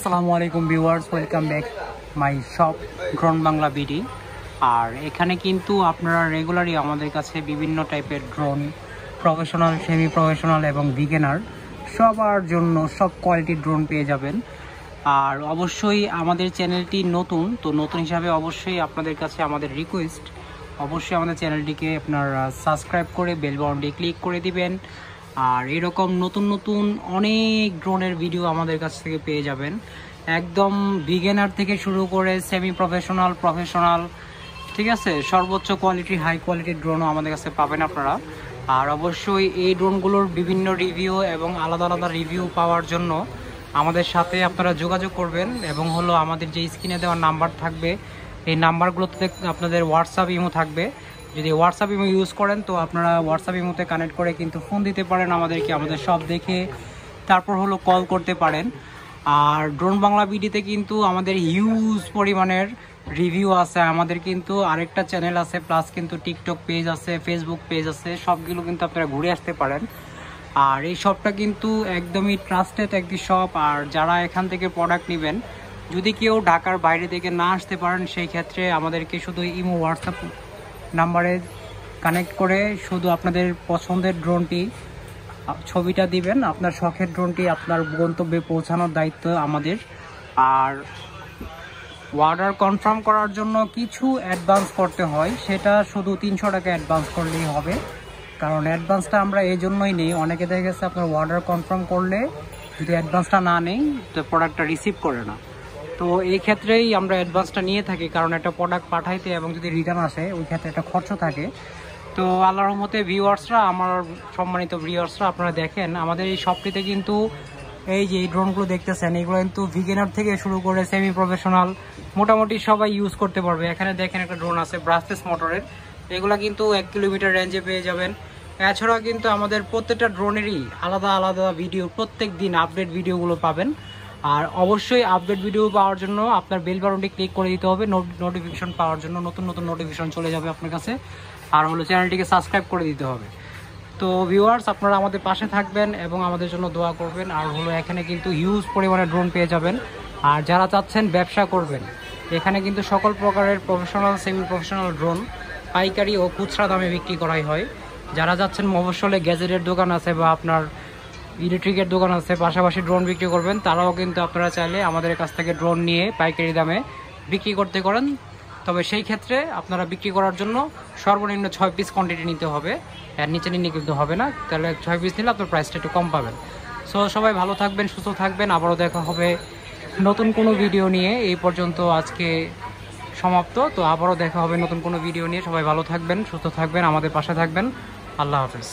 আসসালামু আলাইকুম viewers, welcome back my shop drone Bangla BD. আর এখানে কিন্তু আপনারা রেগুলারই আমাদের কাছে বিভিন্ন টাইপের ড্রোন, প্রফেশনাল, সেমি প্রফেশনাল এবং বিগিনার সবার জন্য সব কোয়ালিটির ড্রোন পেয়ে যাবেন। আর অবশ্যই আমাদের চ্যানেলটি নতুন, তো নতুন হিসাবে অবশ্যই আপনাদের কাছে আমাদের রিকোয়েস্ট, অবশ্যই আমাদের চ্যানেলটিকে আপনার সাবস্ক্রাইব করে বেল বাটনটি ক্লিক করে দিবেন। আর এরকম নতুন নতুন অনেক ড্রোনের ভিডিও আমাদের কাছ থেকে পেয়ে যাবেন, একদম বিগিনার থেকে শুরু করে সেমি প্রফেশনাল, প্রফেশনাল, ঠিক আছে, সর্বোচ্চ কোয়ালিটি, হাই কোয়ালিটির ড্রোনও আমাদের কাছে পাবেন আপনারা। আর অবশ্যই এই ড্রোনগুলোর বিভিন্ন রিভিউ এবং আলাদা আলাদা রিভিউ পাওয়ার জন্য আমাদের সাথে আপনারা যোগাযোগ করবেন, এবং হলো আমাদের যে স্ক্রিনে দেওয়া নাম্বার থাকবে এই নাম্বারগুলোতে আপনাদের হোয়াটসঅ্যাপ ইমো থাকবে। যদি হোয়াটসঅ্যাপ ইমো ইউজ করেন তো আপনারা হোয়াটসঅ্যাপ ইমোতে কানেক্ট করে কিন্তু ফোন দিতে পারেন আমাদেরকে, আমাদের সব দেখে তারপর হলো কল করতে পারেন। আর ড্রোন বাংলা বিডিতে কিন্তু আমাদের হিউজ পরিমাণের রিভিউ আছে। আমাদের কিন্তু আরেকটা চ্যানেল আছে, প্লাস কিন্তু টিকটক পেজ আছে, ফেসবুক পেজ আছে, সবগুলো কিন্তু আপনারা ঘুরে আসতে পারেন। আর এই শপটা কিন্তু একদমই ট্রাস্টেড একটি শপ। আর যারা এখান থেকে প্রোডাক্ট নেবেন, যদি কেউ ঢাকার বাইরে থেকে না আসতে পারেন, সেই ক্ষেত্রে আমাদেরকে শুধু ইমো হোয়াটসঅ্যাপ নাম্বারে কানেক্ট করে শুধু আপনাদের পছন্দের ড্রোনটি ছবিটা দিবেন। আপনার শখের ড্রোনটি আপনার গন্তব্যে পৌঁছানোর দায়িত্ব আমাদের। আর অর্ডার কনফার্ম করার জন্য কিছু অ্যাডভান্স করতে হয়, সেটা শুধু 300 টাকা অ্যাডভান্স করলেই হবে। কারণ অ্যাডভান্সটা আমরা এই জন্যই নেই, অনেকে দেখা গেছে আপনার অর্ডার কনফার্ম করলে যদি অ্যাডভান্সটা না নেই তো প্রোডাক্টটা রিসিভ করে না। তো এই ক্ষেত্রেই আমরা অ্যাডভান্সটা নিয়ে থাকি, কারণ একটা প্রোডাক্ট পাঠাইতে এবং যদি রিটার্ন আসে ওই ক্ষেত্রে একটা খরচ থাকে। তো আল্লাহর রহমতে ভিউয়ার্সরা, আমার সম্মানিত ভিউয়ার্সরা, আপনারা দেখেন আমাদের এই শপটিতে কিন্তু এই যে এই ড্রোনগুলো দেখতেছেন, এগুলো কিন্তু বিগিনার থেকে শুরু করে সেমি প্রফেশনাল মোটামুটি সবাই ইউজ করতে পারবে। এখানে দেখেন একটা ড্রোন আছে ব্রাসলেস মোটরের, এগুলো কিন্তু 1 কিলোমিটার রেঞ্জে পেয়ে যাবেন। এছাড়াও কিন্তু আমাদের প্রত্যেকটা ড্রোনেরই আলাদা আলাদা ভিডিও, প্রত্যেক দিন আপডেট ভিডিওগুলো পাবেন। আর অবশ্যই আপডেট ভিডিও পাওয়ার জন্য আপনার বেল বাটনটি ক্লিক করে দিতে হবে, নোটিফিকেশন পাওয়ার জন্য, নতুন নতুন নোটিফিকেশন চলে যাবে আপনার কাছে। আর হলো চ্যানেলটিকে সাবস্ক্রাইব করে দিতে হবে। তো ভিউয়ার্স, আপনারা আমাদের পাশে থাকবেন এবং আমাদের জন্য দোয়া করবেন। আর হলো এখানে কিন্তু হিউজ পরিমাণে ড্রোন পেয়ে যাবেন। আর যারা চাচ্ছেন ব্যবসা করবেন, এখানে কিন্তু সকল প্রকারের প্রফেশনাল, সেমি প্রফেশনাল ড্রোন পাইকারি ও খুচরা দামে বিক্রি করাই হয়। যারা যাচ্ছেন মফস্বলে গ্যাজেটের দোকান আছে বা আপনার ইলেকট্রিকের দোকান আছে, পাশাপাশি ড্রোন বিক্রি করবেন, তারাও কিন্তু আপনারা চাইলে আমাদের কাছ থেকে ড্রোন নিয়ে পাইকারি দামে বিক্রি করতে করেন। তবে সেই ক্ষেত্রে আপনারা বিক্রি করার জন্য সর্বনিম্ন 6 পিস কোয়ান্টিটি নিতে হবে, এর নিচে নিলে কিন্তু হবে না। তাহলে 6 পিস নিলে আপনার প্রাইসটা একটু কম পাবেন। সো সবাই ভালো থাকবেন, সুস্থ থাকবেন, আবারও দেখা হবে নতুন কোনো ভিডিও নিয়ে। এই পর্যন্ত আজকে সমাপ্ত, তো আবারও দেখা হবে নতুন কোনো ভিডিও নিয়ে। সবাই ভালো থাকবেন, সুস্থ থাকবেন, আমাদের পাশে থাকবেন। আল্লাহ হাফেজ।